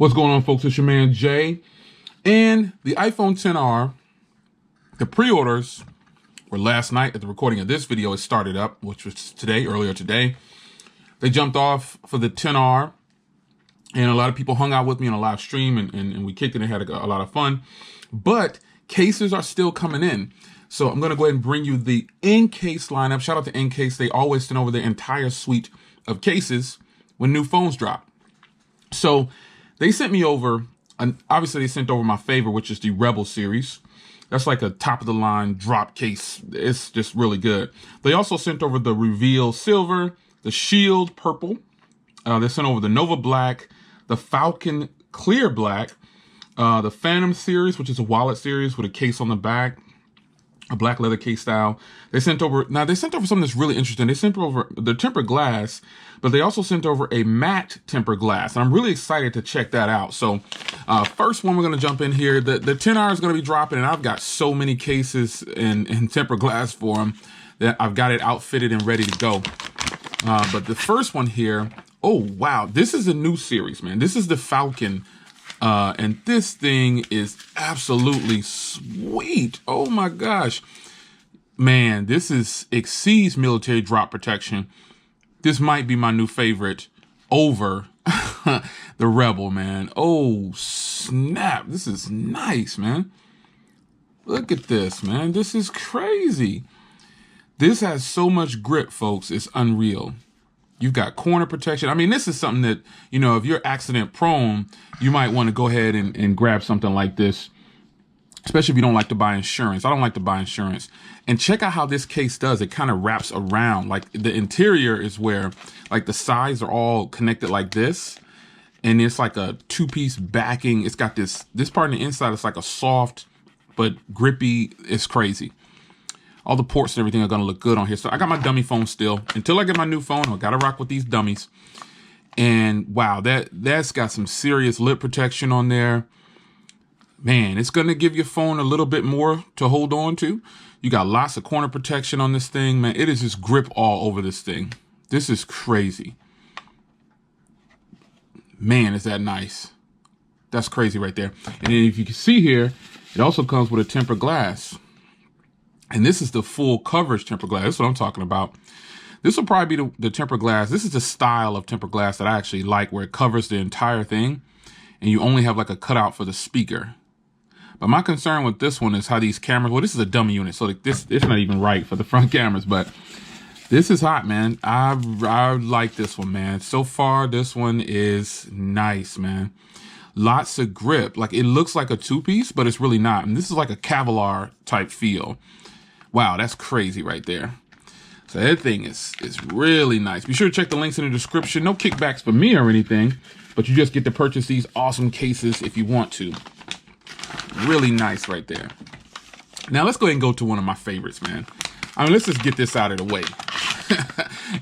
What's going on, folks? It's your man Jay. And the iPhone XR, the pre-orders were last night. At the recording of this video, it started up, which was earlier today. They jumped off for the XR, and a lot of people hung out with me on a live stream, and we kicked it and had a lot of fun. But cases are still coming in. So I'm going to go ahead and bring you the Encased lineup. Shout out to Encased. They always send over their entire suite of cases when new phones drop. So they sent me over, and obviously they sent over my favorite, which is the Rebel series. That's like a top of the line drop case. It's just really good. They also sent over the Reveal Silver, the Shield Purple. They sent over the Nova Black, the Falcon Clear Black, the Phantom series, which is a wallet series with a case on the back, a black leather case style. They sent over something that's really interesting. They sent over the tempered glass, but they also sent over a matte tempered glass. And I'm really excited to check that out. So first one, we're going to jump in here. The 10R is going to be dropping, and I've got so many cases and tempered glass for them that I've got it outfitted and ready to go. But the first one here, oh, wow. This is a new series, man. This is the Falcon. And this thing is absolutely sweet. Oh my gosh, man, this exceeds military drop protection. This might be my new favorite over the Rebel, man. Oh snap. This is nice, man. Look at this, man. This is crazy. This has so much grip, folks. It's unreal. You've got corner protection. I mean, this is something that, you know, if you're accident prone, you might want to go ahead and grab something like this, especially if you don't like to buy insurance. I don't like to buy insurance. And check out how this case does. It kind of wraps around. Like the interior is where like the sides are all connected like this. And it's like a two-piece backing. It's got this part on the inside. It's like a soft but grippy. It's crazy. All the ports and everything are going to look good on here. So I got my dummy phone still. Until I get my new phone, I got to rock with these dummies. And wow, that's got some serious lip protection on there. Man, it's going to give your phone a little bit more to hold on to. You got lots of corner protection on this thing, man. It is just grip all over this thing. This is crazy. Man, is that nice. That's crazy right there. And then if you can see here, it also comes with a tempered glass. And this is the full coverage tempered glass. That's what I'm talking about. This will probably be the tempered glass. This is the style of tempered glass that I actually like, where it covers the entire thing and you only have like a cutout for the speaker. But my concern with this one is how these cameras, well, this is a dummy unit, so like this, it's not even right for the front cameras, but this is hot, man. I like this one, man. So far, this one is nice, man. Lots of grip. Like it looks like a two-piece, but it's really not. And this is like a Kevlar type feel. Wow, that's crazy right there. So that thing is really nice. Be sure to check the links in the description. No kickbacks for me or anything, but you just get to purchase these awesome cases if you want to. Really nice right there. Now let's go ahead and go to one of my favorites, man. I mean, let's just get this out of the way.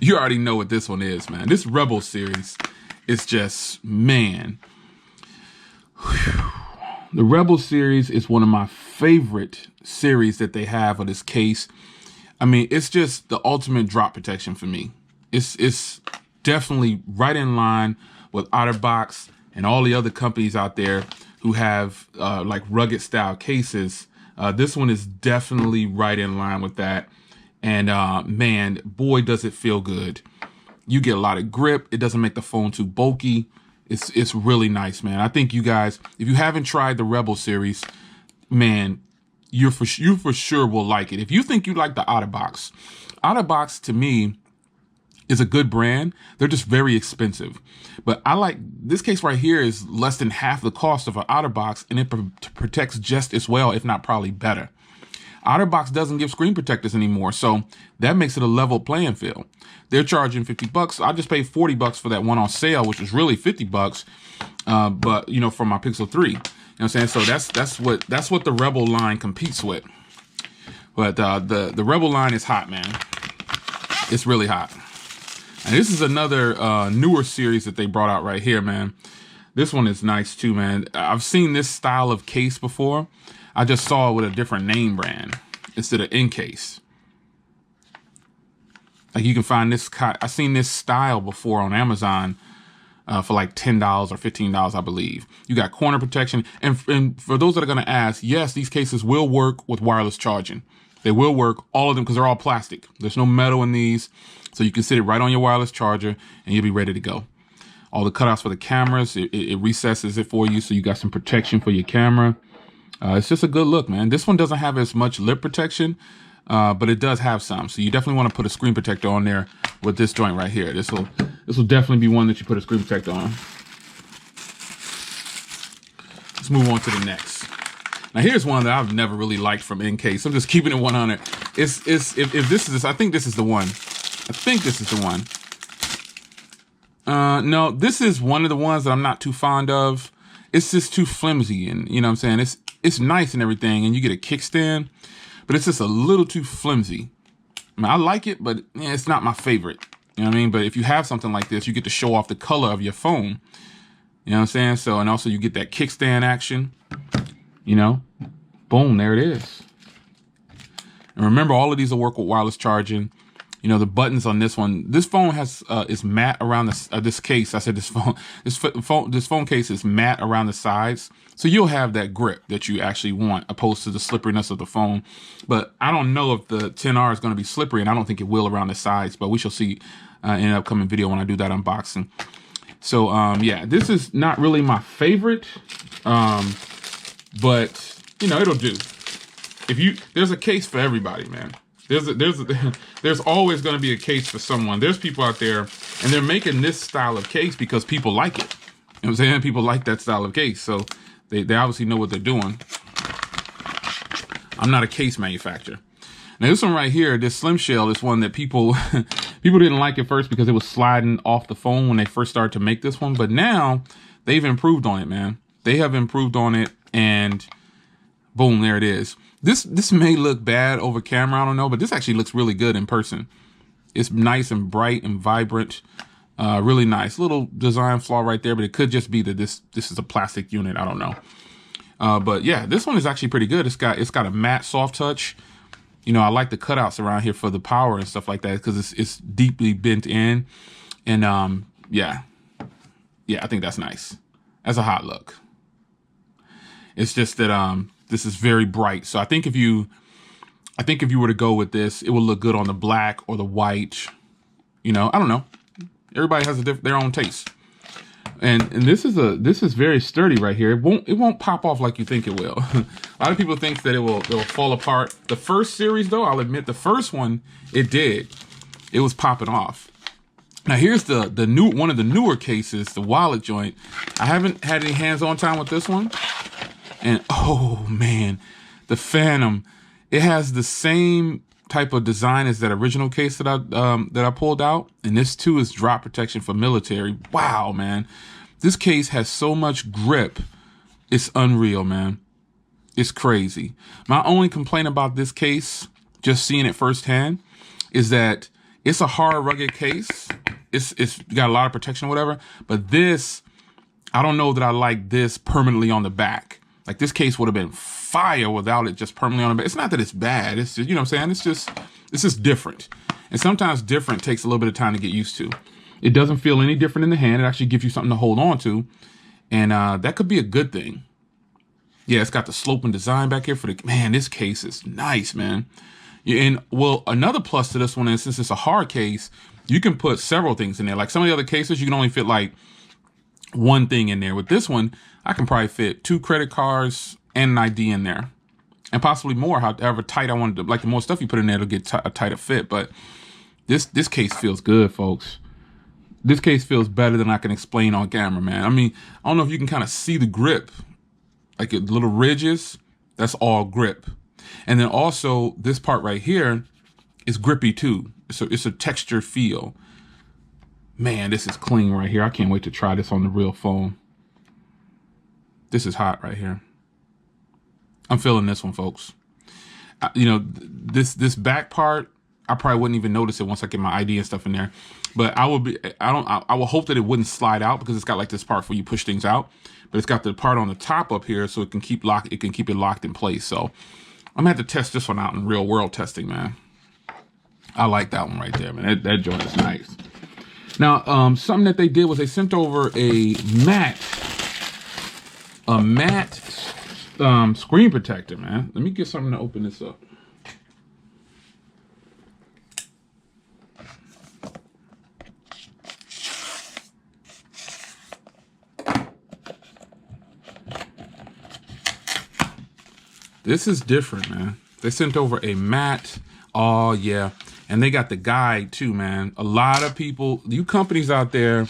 You already know what this one is, man. This Rebel series is just, man. Whew. The Rebel series is one of my favorite series that they have of this case. I mean, it's just the ultimate drop protection for me. It's definitely right in line with OtterBox and all the other companies out there who have like rugged style cases. This one is definitely right in line with that. And man, boy, does it feel good. You get a lot of grip. It doesn't make the phone too bulky. It's really nice, man. I think you guys, if you haven't tried the Rebel series, man, you for sure will like it. If you think you like the OtterBox, OtterBox to me is a good brand. They're just very expensive. But I like this case right here is less than half the cost of an OtterBox, and it protects just as well, if not probably better. OtterBox doesn't give screen protectors anymore, so that makes it a level playing field. They're charging $50. I just paid $40 for that one on sale, which was really $50. But you know, for my Pixel 3, you know what I'm saying? So that's what the Rebel line competes with. But the Rebel line is hot, man. It's really hot. And this is another newer series that they brought out right here, man. This one is nice too, man. I've seen this style of case before. I just saw it with a different name brand instead of Encased. Like you can find this, I've seen this style before on Amazon. for like $10 or $15, I believe. You got corner protection. And for those that are going to ask, yes, these cases will work with wireless charging. They will work, all of them, because they're all plastic. There's no metal in these. So you can sit it right on your wireless charger and you'll be ready to go. All the cutouts for the cameras, it recesses it for you, so you got some protection for your camera. It's just a good look, man. This one doesn't have as much lip protection, but it does have some. So you definitely want to put a screen protector on there with this joint right here. This will definitely be one that you put a screen protector on. Let's move on to the next. Now here's one that I've never really liked from Encased. I'm just keeping it 100. If this is, I think this is the one. I think this is the one. No, this is one of the ones that I'm not too fond of. It's just too flimsy, and you know what I'm saying? It's nice and everything, and you get a kickstand, but it's just a little too flimsy. I mean, I like it, but yeah, it's not my favorite. You know what I mean? But if you have something like this, you get to show off the color of your phone. You know what I'm saying? So, and also you get that kickstand action. You know, boom, there it is. And remember, all of these will work with wireless charging. You know, the buttons on this one, this phone has, is matte around this case. I said this phone case is matte around the sides. So you'll have that grip that you actually want, opposed to the slipperiness of the phone. But I don't know if the 10R is going to be slippery, and I don't think it will around the sides, but we shall see in an upcoming video when I do that unboxing. So, yeah, this is not really my favorite, but you know, it'll do. There's a case for everybody, man. There's always going to be a case for someone. There's people out there, and they're making this style of case because people like it. You know what I'm saying? People like that style of case, so they obviously know what they're doing. I'm not a case manufacturer. Now this one right here, this Slim Shell, is one that people didn't like at first because it was sliding off the phone when they first started to make this one, but now they've improved on it, man. They have improved on it, and boom, there it is. This may look bad over camera, I don't know, but this actually looks really good in person. It's nice and bright and vibrant, really nice. Little design flaw right there, but it could just be that this is a plastic unit, I don't know. But yeah, this one is actually pretty good. It's got a matte soft touch. You know, I like the cutouts around here for the power and stuff like that because it's deeply bent in, and yeah, I think that's nice. That's a hot look. It's just that this is very bright. So I think if you were to go with this, it would look good on the black or the white. You know, I don't know. Everybody has their own taste. And this is very sturdy right here. It won't pop off like you think it will. A lot of people think that it will fall apart. The first series though, I'll admit, the first one, it did. It was popping off. Now here's the one of the newer cases, the wallet joint. I haven't had any hands-on time with this one. And oh man, the Phantom, it has the same type of design as that original case that I pulled out. And this too is drop protection for military. Wow, man. This case has so much grip. It's unreal, man. It's crazy. My only complaint about this case, just seeing it firsthand, is that it's a hard, rugged case. It's got a lot of protection or whatever. But this, I don't know that I like this permanently on the back. Like this case would have been fire without it just permanently on the back. It's not that it's bad. It's just, you know what I'm saying? It's just different. And sometimes different takes a little bit of time to get used to. It doesn't feel any different in the hand. It actually gives you something to hold on to. And that could be a good thing. Yeah, it's got the sloping design back here for the, man, this case is nice, man. Yeah, and well, another plus to this one is since it's a hard case, you can put several things in there. Like some of the other cases, you can only fit like one thing in there. With this one, I can probably fit 2 credit cards and an ID in there, and possibly more. However tight I want to, like the more stuff you put in there, it'll get a tighter fit. But this case feels good, folks. This case feels better than I can explain on camera, man. I mean, I don't know if you can kind of see the grip, like the little ridges. That's all grip, and then also this part right here is grippy too. So it's a textured feel. Man, this is clean right here. I can't wait to try this on the real phone. This is hot right here. I'm feeling this one, folks. You know, this back part, I probably wouldn't even notice it once I get my ID and stuff in there. But I will hope that it wouldn't slide out because it's got like this part where you push things out. But it's got the part on the top up here so it can keep it locked in place. So I'm gonna have to test this one out in real world testing, man. I like that one right there, man. That joint is nice. Now, something that they did was they sent over a matte screen protector, man. Let me get something to open this up. This is different, man. They sent over a matte. Oh, yeah. And they got the guide, too, man. A lot of people, you companies out there,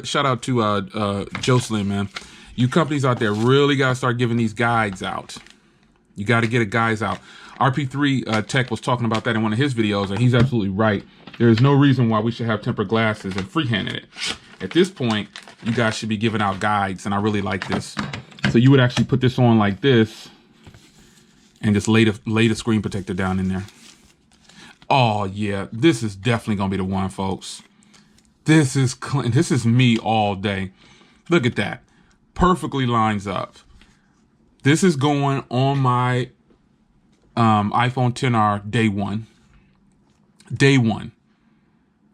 shout out to Jocelyn, man. You companies out there really got to start giving these guides out. You got to get a guides out. RP3 Tech was talking about that in one of his videos, and he's absolutely right. There is no reason why we should have tempered glasses and freehanding it. At this point, you guys should be giving out guides, and I really like this. So you would actually put this on like this, and just lay the screen protector down in there. Oh, yeah. This is definitely going to be the one, folks. This is clean. This is me all day. Look at that. Perfectly lines up. This is going on my iPhone XR day one. Day one.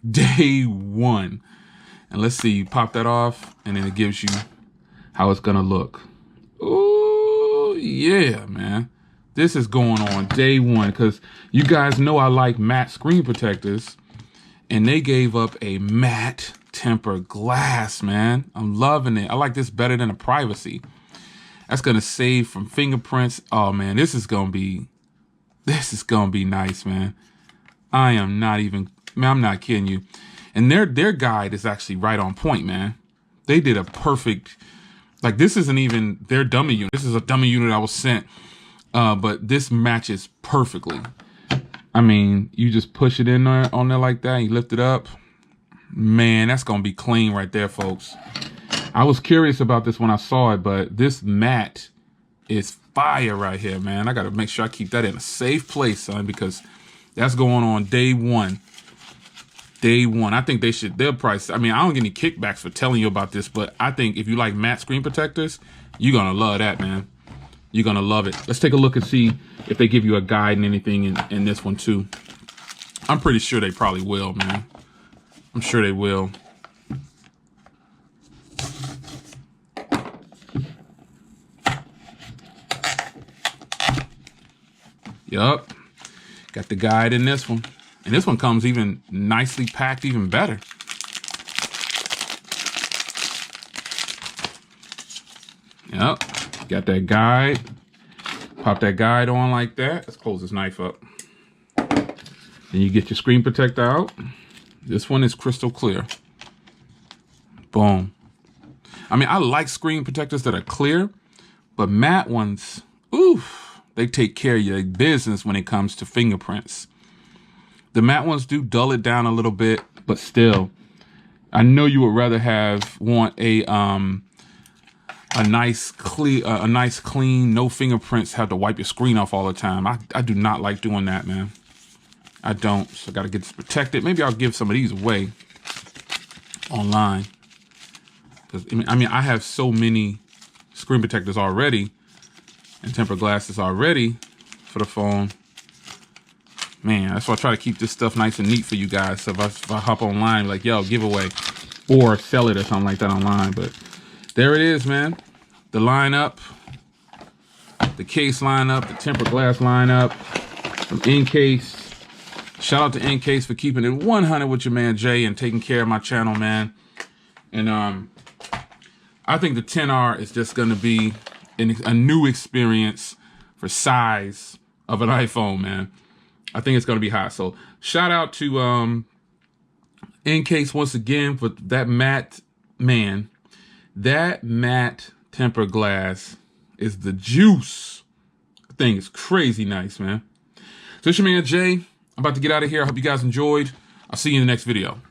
Day one. And let's see. Pop that off, and then it gives you how it's going to look. Oh, yeah, man. This is going on day one because you guys know I like matte screen protectors, and they gave up a matte tempered glass, man. I'm loving it. I like this better than a privacy. That's going to save from fingerprints. Oh, man, this is going to be nice, man. I'm not kidding you. And their guide is actually right on point, man. They did a perfect, like, this isn't even their dummy unit. This is a dummy unit I was sent. But this matches perfectly. I mean, you just push it in there on there like that. You lift it up. Man, that's going to be clean right there, folks. I was curious about this when I saw it, but this matte is fire right here, man. I got to make sure I keep that in a safe place, son, because that's going on day one. Day one. I think they'll price. I mean, I don't get any kickbacks for telling you about this, but I think if you like matte screen protectors, you're going to love that, man. You're going to love it. Let's take a look and see if they give you a guide and anything in this one, too. I'm pretty sure they probably will, man. I'm sure they will. Yup. Got the guide in this one. And this one comes even nicely packed, even better. Yep. Got that guide. Pop that guide on like that. Let's close this knife up. Then you get your screen protector out. This one is crystal clear. Boom. I mean, I like screen protectors that are clear, but matte ones, oof, they take care of your business when it comes to fingerprints. The matte ones do dull it down a little bit, but still, I know you would rather want a nice clean, no fingerprints, have to wipe your screen off all the time. I do not like doing that, man. I don't. So I got to get this protected. Maybe I'll give some of these away online. Because I mean, I have so many screen protectors already and tempered glasses already for the phone. Man, that's why I try to keep this stuff nice and neat for you guys. So if I hop online, like, yo, giveaway or sell it or something like that online. But there it is, man. The lineup, the case lineup, the tempered glass lineup from Encased. Shout out to Encased for keeping it 100 with your man Jay and taking care of my channel, man. And I think the XR is just going to be a new experience for size of an iPhone, man. I think it's going to be hot. So shout out to Encased once again for that matte, man. That matte tempered glass is the juice. The thing is crazy nice, man. So it's your man Jay. I'm about to get out of here. I hope you guys enjoyed. I'll see you in the next video.